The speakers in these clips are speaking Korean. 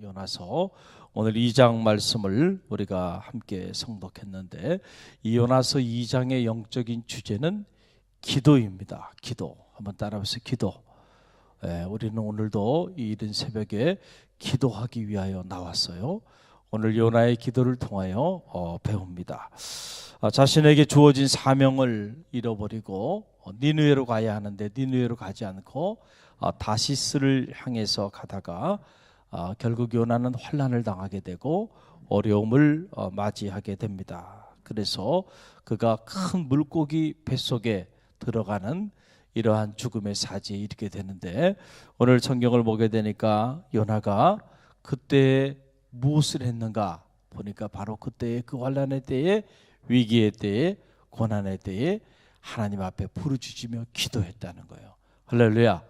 요나서 오늘 2장 말씀을 우리가 함께 성독했는데, 이 요나서 2장의 영적인 주제는 기도입니다. 기도. 한번 따라해보세요. 기도. 우리는 오늘도 이 이른 새벽에 기도하기 위하여 나왔어요. 오늘 요나의 기도를 통하여 배웁니다. 자신에게 주어진 사명을 잃어버리고 니느웨로 가야 하는데 니느웨로 가지 않고 다시스를 향해서 가다가 결국 요나는 환난을 당하게 되고 어려움을 맞이하게 됩니다. 그래서 그가 큰 물고기 뱃속에 들어가는 이러한 죽음의 사지에 이르게 되는데, 오늘 성경을 보게 되니까 요나가 그때 무엇을 했는가 보니까 바로 그때의 그 환난의 때에, 위기의 때에, 고난의 때에 하나님 앞에 부르짖으며 기도했다는 거예요. 할렐루야.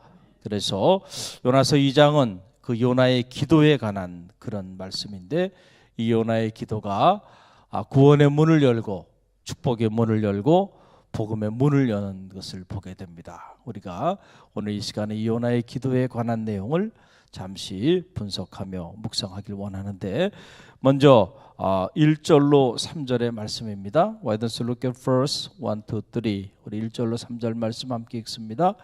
그래서 요나서 2장은 그 요나의 기도에 관한 그런 말씀인데, 이 요나의 기도가 구원의 문을 열고 축복의 문을 열고 복음의 문을 여는 것을 보게 됩니다. 우리가 오늘 이 시간에 이 요나의 기도에 관한 내용을 잠시 분석하며 묵상하길 원하는데, 먼저 1절로 3절의 말씀입니다. Why don't you look at verse 1, 2, 3. 우리 1절로 3절 말씀 함께 읽습니다.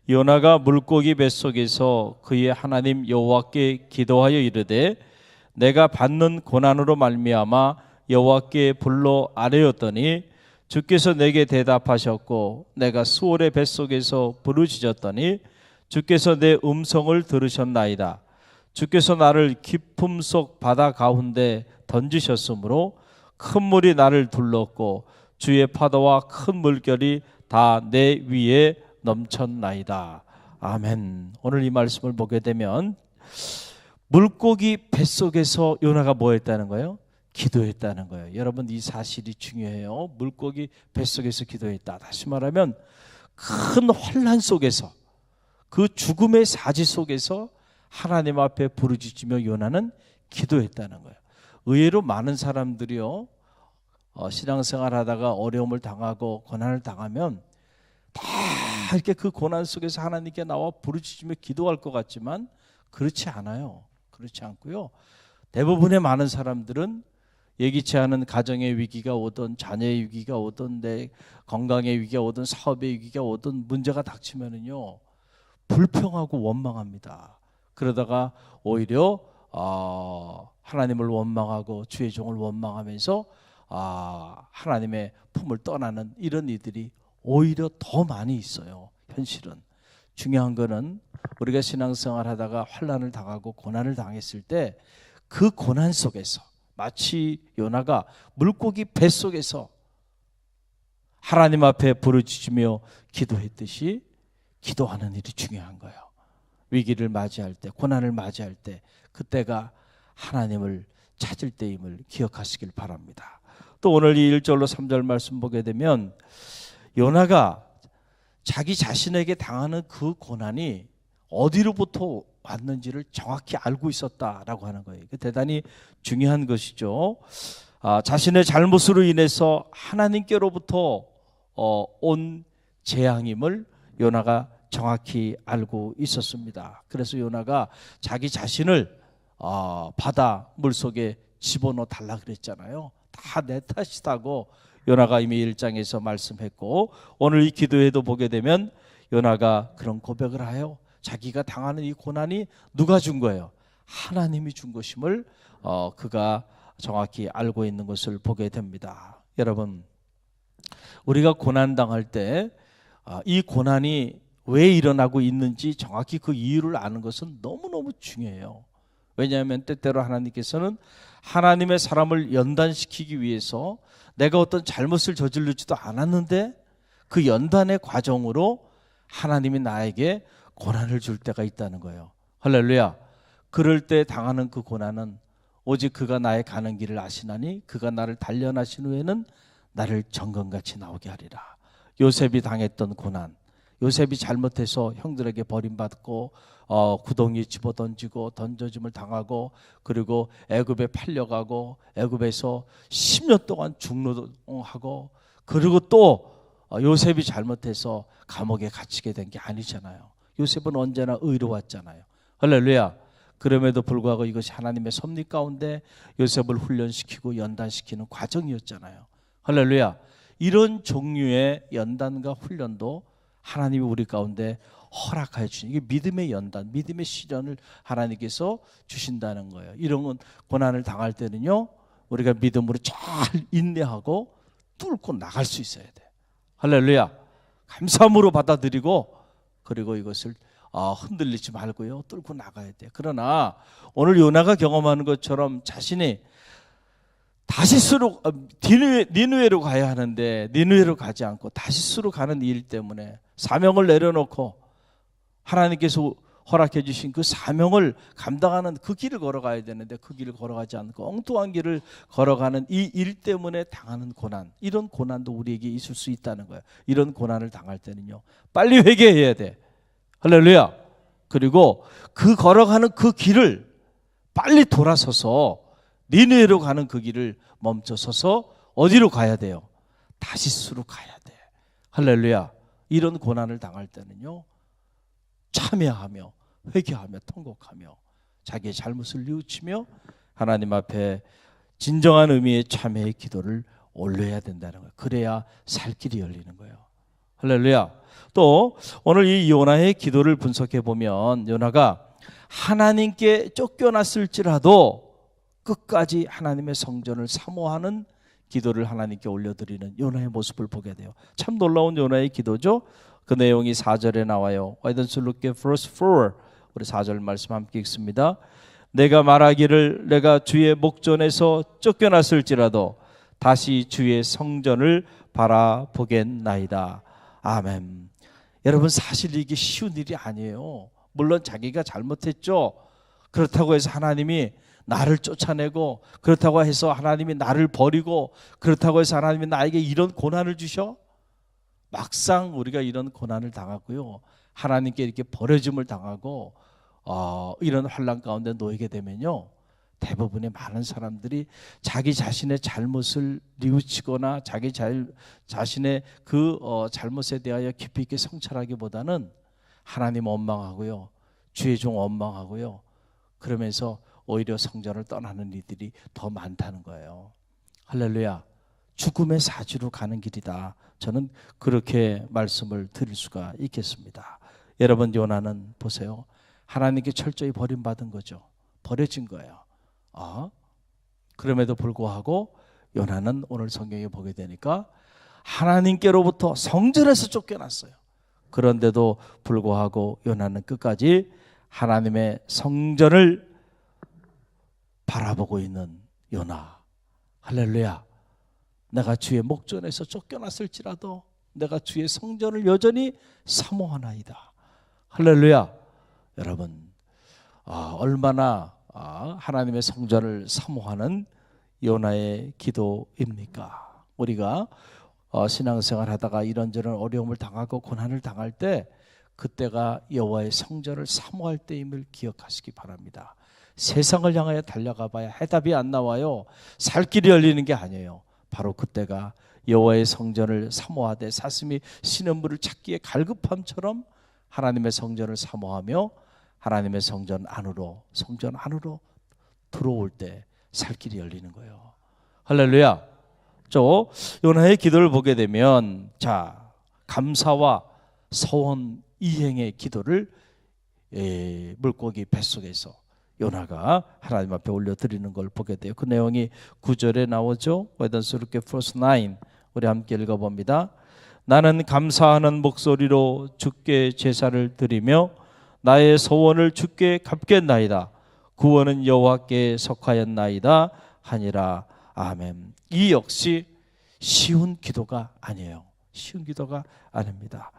요나가 물고기 뱃속에서 그의 하나님 여호와께 기도하여 이르되, 내가 받는 고난으로 말미암아 여호와께 불러 아뢰었더니 주께서 내게 대답하셨고, 내가 수월의 뱃속에서 부르짖었더니 주께서 내 음성을 들으셨나이다. 주께서 나를 깊음 속 바다 가운데 던지셨으므로 큰 물이 나를 둘렀고 주의 파도와 큰 물결이 다 내 위에 넘쳤나이다. 아멘. 오늘 이 말씀을 보게 되면 물고기 뱃속에서 요나가 뭐 했다는 거예요? 기도했다는 거예요. 여러분, 이 사실이 중요해요. 물고기 뱃속에서 기도했다. 다시 말하면 큰 환난 속에서, 그 죽음의 사지 속에서 하나님 앞에 부르짖으며 요나는 기도했다는 거예요. 의외로 많은 사람들이요, 신앙생활 하다가 어려움을 당하고 고난을 당하면 다 이렇게 그 고난 속에서 하나님께 나와 부르짖으며 기도할 것 같지만 그렇지 않아요. 그렇지 않고요. 대부분의 많은 사람들은 예기치 않은 가정의 위기가 오든 자녀의 위기가 오든 내 건강의 위기가 오든 사업의 위기가 오든 문제가 닥치면은요, 불평하고 원망합니다. 그러다가 오히려 하나님을 원망하고 주의 종을 원망하면서 하나님의 품을 떠나는 이런 이들이 오히려 더 많이 있어요. 현실은. 중요한 거는 우리가 신앙생활 하다가 환난을 당하고 고난을 당했을 때 그 고난 속에서 마치 요나가 물고기 뱃속에서 하나님 앞에 부르짖으며 기도했듯이 기도하는 일이 중요한 거예요. 위기를 맞이할 때, 고난을 맞이할 때, 그때가 하나님을 찾을 때임을 기억하시길 바랍니다. 또 오늘 이 1절로 3절 말씀 보게 되면 요나가 자기 자신에게 당하는 그 고난이 어디로부터 왔는지를 정확히 알고 있었다라고 하는 거예요. 대단히 중요한 것이죠. 자신의 잘못으로 인해서 하나님께로부터 온 재앙임을 요나가 정확히 알고 있었습니다. 그래서 요나가 자기 자신을 바다 물속에 집어넣어 달라 그랬잖아요. 다 내 탓이다고 요나가 이미 1장에서 말씀했고, 오늘 이 기도에도 보게 되면 요나가 그런 고백을 하여 자기가 당하는 이 고난이 누가 준 거예요? 하나님이 준 것임을 그가 정확히 알고 있는 것을 보게 됩니다. 여러분, 우리가 고난당할 때 이 고난이 왜 일어나고 있는지 정확히 그 이유를 아는 것은 너무너무 중요해요. 왜냐하면 때때로 하나님께서는 하나님의 사람을 연단시키기 위해서 내가 어떤 잘못을 저지르지도 않았는데 그 연단의 과정으로 하나님이 나에게 고난을 줄 때가 있다는 거예요. 할렐루야. 그럴 때 당하는 그 고난은 오직 그가 나의 가는 길을 아시나니 그가 나를 단련하신 후에는 나를 정금같이 나오게 하리라. 요셉이 당했던 고난, 요셉이 잘못해서 형들에게 버림받고 구덩이에 집어던지고 던져짐을 당하고, 그리고 애굽에 팔려가고 애굽에서 10년 동안 중노동하고, 그리고 또 요셉이 잘못해서 감옥에 갇히게 된 게 아니잖아요. 요셉은 언제나 의로웠잖아요. 할렐루야. 그럼에도 불구하고 이것이 하나님의 섭리 가운데 요셉을 훈련시키고 연단시키는 과정이었잖아요. 할렐루야. 이런 종류의 연단과 훈련도 하나님이 우리 가운데 허락하여 주신, 이게 믿음의 연단, 믿음의 시련을 하나님께서 주신다는 거예요. 이런 건 고난을 당할 때는요, 우리가 믿음으로 잘 인내하고 뚫고 나갈 수 있어야 돼. 할렐루야. 감사함으로 받아들이고, 그리고 이것을 흔들리지 말고요, 뚫고 나가야 돼. 그러나 오늘 요나가 경험하는 것처럼 자신이 다시스로 니느웨로 가야 하는데 니느웨로 가지 않고 다시스로 가는 일 때문에 사명을 내려놓고 하나님께서 허락해 주신 그 사명을 감당하는 그 길을 걸어가야 되는데 그 길을 걸어가지 않고 엉뚱한 길을 걸어가는 이 일 때문에 당하는 고난, 이런 고난도 우리에게 있을 수 있다는 거예요. 이런 고난을 당할 때는요, 빨리 회개해야 돼. 할렐루야. 그리고 그 걸어가는 그 길을 빨리 돌아서서 니느웨로 가는 그 길을 멈춰서서 어디로 가야 돼요? 다시스로 가야 돼. 할렐루야. 이런 고난을 당할 때는요, 참여하며 회개하며 통곡하며 자기의 잘못을 뉘우치며 하나님 앞에 진정한 의미의 참회의 기도를 올려야 된다는 거예요. 그래야 살 길이 열리는 거예요. 할렐루야. 또 오늘 이 요나의 기도를 분석해 보면 요나가 하나님께 쫓겨났을지라도 끝까지 하나님의 성전을 사모하는 기도를 하나님께 올려드리는 요나의 모습을 보게 돼요. 참 놀라운 요나의 기도죠. 그 내용이 4절에 나와요. Why don't you look at verse 4? 우리 4절 말씀 함께 읽습니다. 내가 말하기를 내가 주의 목전에서 쫓겨났을지라도 다시 주의 성전을 바라보겠나이다. 아멘. 여러분, 사실 이게 쉬운 일이 아니에요. 물론 자기가 잘못했죠. 그렇다고 해서 하나님이 나를 쫓아내고, 그렇다고 해서 하나님이 나를 버리고, 그렇다고 해서 하나님이 나에게 이런 고난을 주셔? 막상 우리가 이런 고난을 당하고요, 하나님께 이렇게 버려짐을 당하고 이런 환난 가운데 놓이게 되면요, 대부분의 많은 사람들이 자기 자신의 잘못을 뉘우치거나 자기 자신의 그 잘못에 대하여 깊이 있게 성찰하기보다는 하나님 원망하고요, 주의 종 원망하고요, 그러면서 오히려 성전을 떠나는 이들이 더 많다는 거예요. 할렐루야. 죽음의 사지로 가는 길이다. 저는 그렇게 말씀을 드릴 수가 있겠습니다. 여러분, 요나는 보세요. 하나님께 철저히 버림받은 거죠. 버려진 거예요. 그럼에도 불구하고 요나는 오늘 성경에 보게 되니까 하나님께로부터 성전에서 쫓겨났어요. 그런데도 불구하고 요나는 끝까지 하나님의 성전을 바라보고 있는 요나. 할렐루야. 내가 주의 목전에서 쫓겨났을지라도 내가 주의 성전을 여전히 사모하나이다. 할렐루야. 여러분, 얼마나 하나님의 성전을 사모하는 요나의 기도입니까? 우리가 신앙생활 하다가 이런저런 어려움을 당하고 고난을 당할 때 그때가 여호와의 성전을 사모할 때임을 기억하시기 바랍니다. 세상을 향하여 달려가 봐야 해답이 안 나와요. 살 길이 열리는 게 아니에요. 바로 그때가 여호와의 성전을 사모하되 사슴이 신음물을 찾기에 갈급함처럼 하나님의 성전을 사모하며 하나님의 성전 안으로 들어올 때 살 길이 열리는 거예요. 할렐루야. 요나의 기도를 보게 되면 감사와 서원 이행의 기도를 물고기 뱃속에서 요나가 하나님 앞에 올려드리는 걸 보게 돼요. 그 내용이 9절에 나오죠. 외단스럽게 verse 9 우리 함께 읽어봅니다. 나는 감사하는 목소리로 주께 제사를 드리며 나의 소원을 주께 갚겠나이다. 구원은 여호와께 속하였나이다 하니라. 아멘. 이 역시 쉬운 기도가 아니에요. 쉬운 기도가 아닙니다.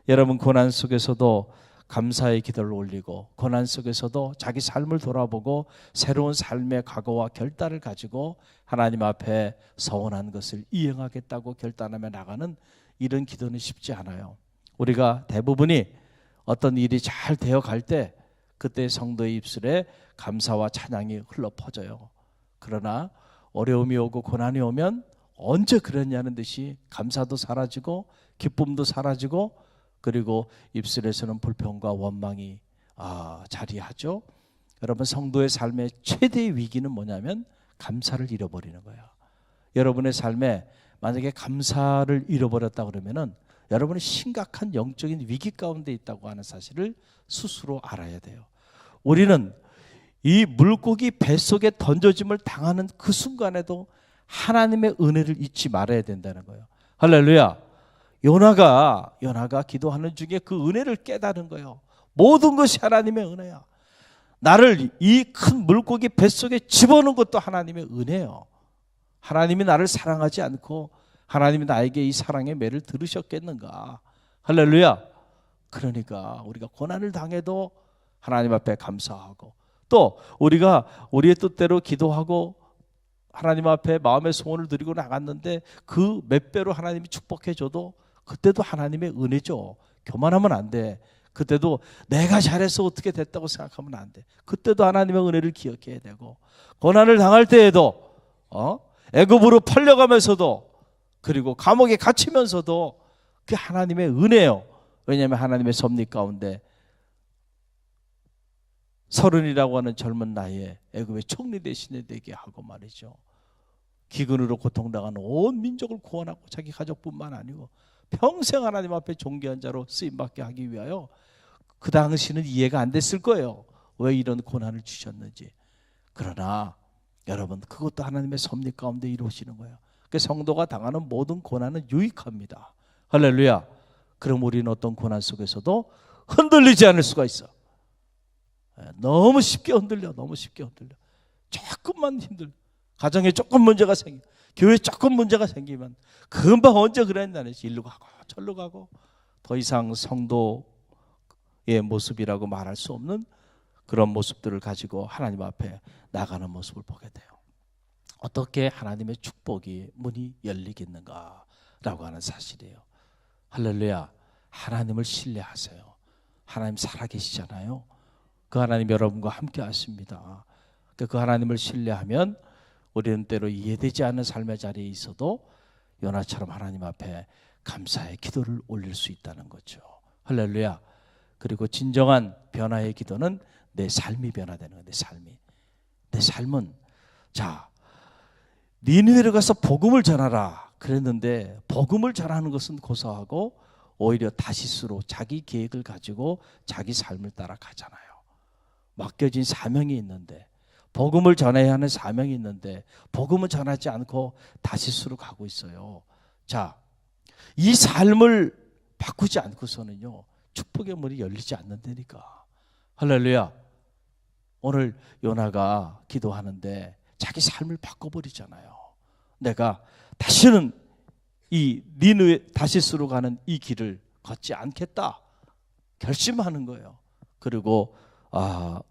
여러분, 고난 속에서도 감사의 기도를 올리고 고난 속에서도 자기 삶을 돌아보고 새로운 삶의 각오와 결단을 가지고 하나님 앞에 서원한 것을 이행하겠다고 결단하며 나가는 이런 기도는 쉽지 않아요. 우리가 대부분이 어떤 일이 잘 되어 갈 때 그때 성도의 입술에 감사와 찬양이 흘러 퍼져요. 그러나 어려움이 오고 고난이 오면 언제 그랬냐는 듯이 감사도 사라지고 기쁨도 사라지고 그리고 입술에서는 불평과 원망이 자리하죠. 여러분, 성도의 삶의 최대의 위기는 뭐냐면 감사를 잃어버리는 거예요. 여러분의 삶에 만약에 감사를 잃어버렸다 그러면은 여러분이 심각한 영적인 위기 가운데 있다고 하는 사실을 스스로 알아야 돼요. 우리는 이 물고기 뱃속에 던져짐을 당하는 그 순간에도 하나님의 은혜를 잊지 말아야 된다는 거예요. 할렐루야. 요나가 기도하는 중에 그 은혜를 깨달은 거예요. 모든 것이 하나님의 은혜야. 나를 이 큰 물고기 뱃속에 집어넣은 것도 하나님의 은혜예요. 하나님이 나를 사랑하지 않고 하나님이 나에게 이 사랑의 매를 들으셨겠는가. 할렐루야. 그러니까 우리가 고난을 당해도 하나님 앞에 감사하고, 또 우리가 우리의 뜻대로 기도하고 하나님 앞에 마음의 소원을 드리고 나갔는데 그 몇 배로 하나님이 축복해 줘도 그때도 하나님의 은혜죠. 교만하면 안 돼. 그때도 내가 잘해서 어떻게 됐다고 생각하면 안 돼. 그때도 하나님의 은혜를 기억해야 되고, 고난을 당할 때에도 애굽으로 팔려가면서도, 그리고 감옥에 갇히면서도 그게 하나님의 은혜예요. 왜냐하면 하나님의 섭리 가운데 30이라고 하는 젊은 나이에 애굽의 총리 대신에 되게 하고 말이죠. 기근으로 고통당하는 온 민족을 구원하고 자기 가족뿐만 아니고 평생 하나님 앞에 존귀한 자로 쓰임받게 하기 위하여, 그 당시는 이해가 안 됐을 거예요. 왜 이런 고난을 주셨는지. 그러나 여러분, 그것도 하나님의 섭리 가운데 이루어지는 거예요. 그 성도가 당하는 모든 고난은 유익합니다. 할렐루야. 그럼 우리는 어떤 고난 속에서도 흔들리지 않을 수가 있어. 너무 쉽게 흔들려. 조금만 힘들려. 가정에 조금 문제가 생겨, 교회에 조금 문제가 생기면 금방 언제 그랬나니 일로 가고 절로 가고, 더 이상 성도의 모습이라고 말할 수 없는 그런 모습들을 가지고 하나님 앞에 나가는 모습을 보게 돼요. 어떻게 하나님의 축복이 문이 열리겠는가라고 하는 사실이에요. 할렐루야. 하나님을 신뢰하세요. 하나님 살아계시잖아요. 그 하나님 여러분과 함께 하십니다. 그 하나님을 신뢰하면 우리는 때로 이해되지 않는 삶의 자리에 있어도 요나처럼 하나님 앞에 감사의 기도를 올릴 수 있다는 거죠. 할렐루야. 그리고 진정한 변화의 기도는 내 삶이 변화되는 거예요. 내 삶은, 자, 니느웨로 가서 복음을 전하라 그랬는데, 복음을 전하는 것은 고사하고 오히려 다시스로 자기 계획을 가지고 자기 삶을 따라 가잖아요. 맡겨진 사명이 있는데, 복음을 전해야 하는 사명이 있는데 복음을 전하지 않고 다시스로 가고 있어요. 자, 이 삶을 바꾸지 않고서는요, 축복의 문이 열리지 않는다니까. 할렐루야. 오늘 요나가 기도하는데 자기 삶을 바꿔버리잖아요. 내가 다시는 이 니느웨 다시스로 가는 이 길을 걷지 않겠다 결심하는 거예요. 그리고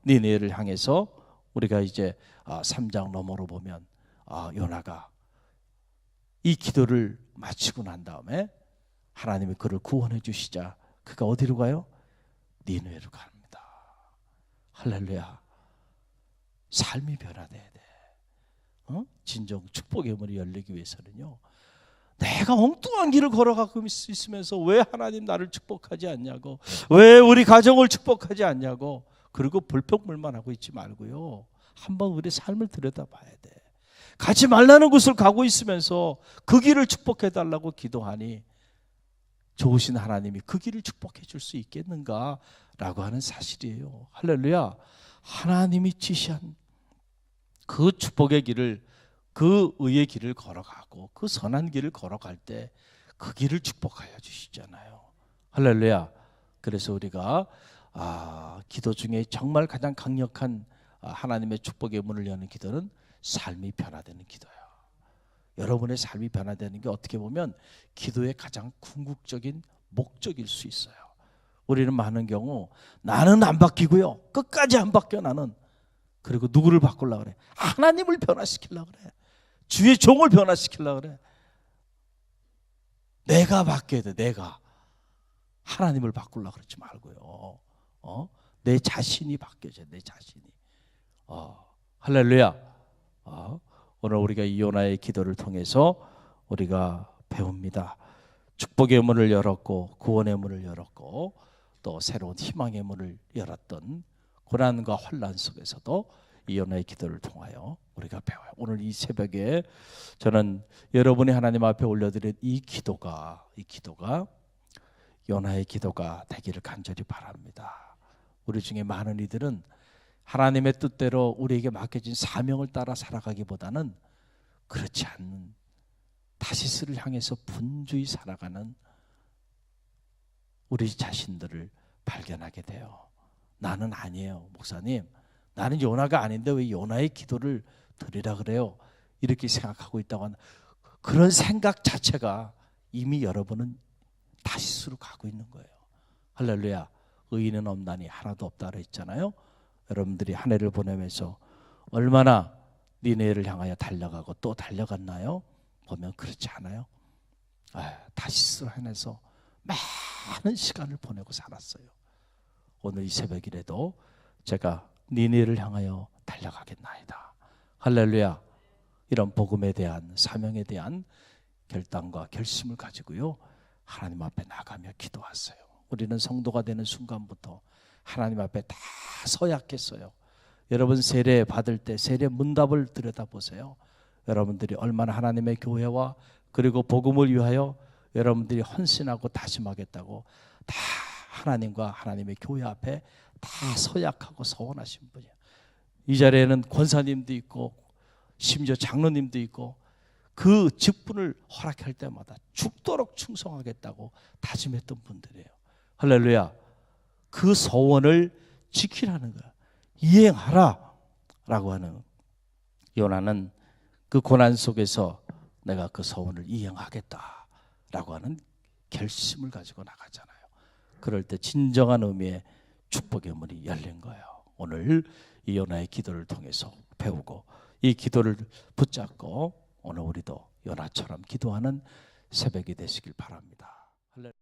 니느웨를 향해서 우리가 이제 3장 너머로 보면 요나가 이 기도를 마치고 난 다음에 하나님이 그를 구원해 주시자 그가 어디로 가요? 니느웨로 갑니다. 할렐루야. 삶이 변화돼야 돼. 진정 축복의 문이 열리기 위해서는요, 내가 엉뚱한 길을 걸어가고 있으면서 왜 하나님 나를 축복하지 않냐고, 왜 우리 가정을 축복하지 않냐고, 그리고 불평불만 하고 있지 말고요, 한번 우리 삶을 들여다봐야 돼. 가지 말라는 곳을 가고 있으면서 그 길을 축복해 달라고 기도하니 좋으신 하나님이 그 길을 축복해 줄 수 있겠는가라고 하는 사실이에요. 할렐루야. 하나님이 지시한 그 축복의 길을, 그 의의 길을 걸어가고 그 선한 길을 걸어갈 때 그 길을 축복하여 주시잖아요. 할렐루야. 그래서 우리가 기도 중에 정말 가장 강력한 하나님의 축복의 문을 여는 기도는 삶이 변화되는 기도예요. 여러분의 삶이 변화되는 게 어떻게 보면 기도의 가장 궁극적인 목적일 수 있어요. 우리는 많은 경우 나는 안 바뀌고요, 끝까지 안 바뀌어 나는. 그리고 누구를 바꾸려고 그래? 하나님을 변화시키려고 그래. 주의 종을 변화시키려고 그래. 내가 바뀌어야 돼. 내가 하나님을 바꾸려고 그러지 말고요. 내 자신이 바뀌어져. 내 자신이. 할렐루야. 오늘 우리가 이 요나의 기도를 통해서 우리가 배웁니다. 축복의 문을 열었고 구원의 문을 열었고 또 새로운 희망의 문을 열었던 고난과 환난 속에서도 이 요나의 기도를 통하여 우리가 배워요. 오늘 이 새벽에 저는 여러분이 하나님 앞에 올려드린 이 기도가 요나의 기도가 되기를 간절히 바랍니다. 우리 중에 많은 이들은 하나님의 뜻대로 우리에게 맡겨진 사명을 따라 살아가기보다는 그렇지 않는 다시스를 향해서 분주히 살아가는 우리 자신들을 발견하게 돼요. 나는 아니에요, 목사님. 나는 요나가 아닌데 왜 요나의 기도를 드리라 그래요? 이렇게 생각하고 있다고 하는 그런 생각 자체가 이미 여러분은 다시스로 가고 있는 거예요. 할렐루야. 의인은 없나니 하나도 없다 그랬잖아요. 여러분들이 한 해를 보내면서 얼마나 니네를 향하여 달려가고 또 달려갔나요? 보면 그렇지 않아요. 다시스로 해내서 많은 시간을 보내고 살았어요. 오늘 이 새벽이라도 제가 니네를 향하여 달려가겠나이다. 할렐루야. 이런 복음에 대한 사명에 대한 결단과 결심을 가지고요, 하나님 앞에 나가며 기도하세요. 우리는 성도가 되는 순간부터 하나님 앞에 다 서약했어요. 여러분 세례 받을 때 세례 문답을 들여다보세요. 여러분들이 얼마나 하나님의 교회와 그리고 복음을 위하여 여러분들이 헌신하고 다짐하겠다고 다 하나님과 하나님의 교회 앞에 다 서약하고 서원하신 분이에요. 이 자리에는 권사님도 있고 심지어 장로님도 있고 그 직분을 허락할 때마다 죽도록 충성하겠다고 다짐했던 분들이에요. 할렐루야. 그 서원을 지키라는 거야. 이행하라 라고 하는, 요나는 그 고난 속에서 내가 그 서원을 이행하겠다 라고 하는 결심을 가지고 나가잖아요. 그럴 때 진정한 의미의 축복의 문이 열린 거예요. 오늘 이 요나의 기도를 통해서 배우고 이 기도를 붙잡고 오늘 우리도 요나처럼 기도하는 새벽이 되시길 바랍니다.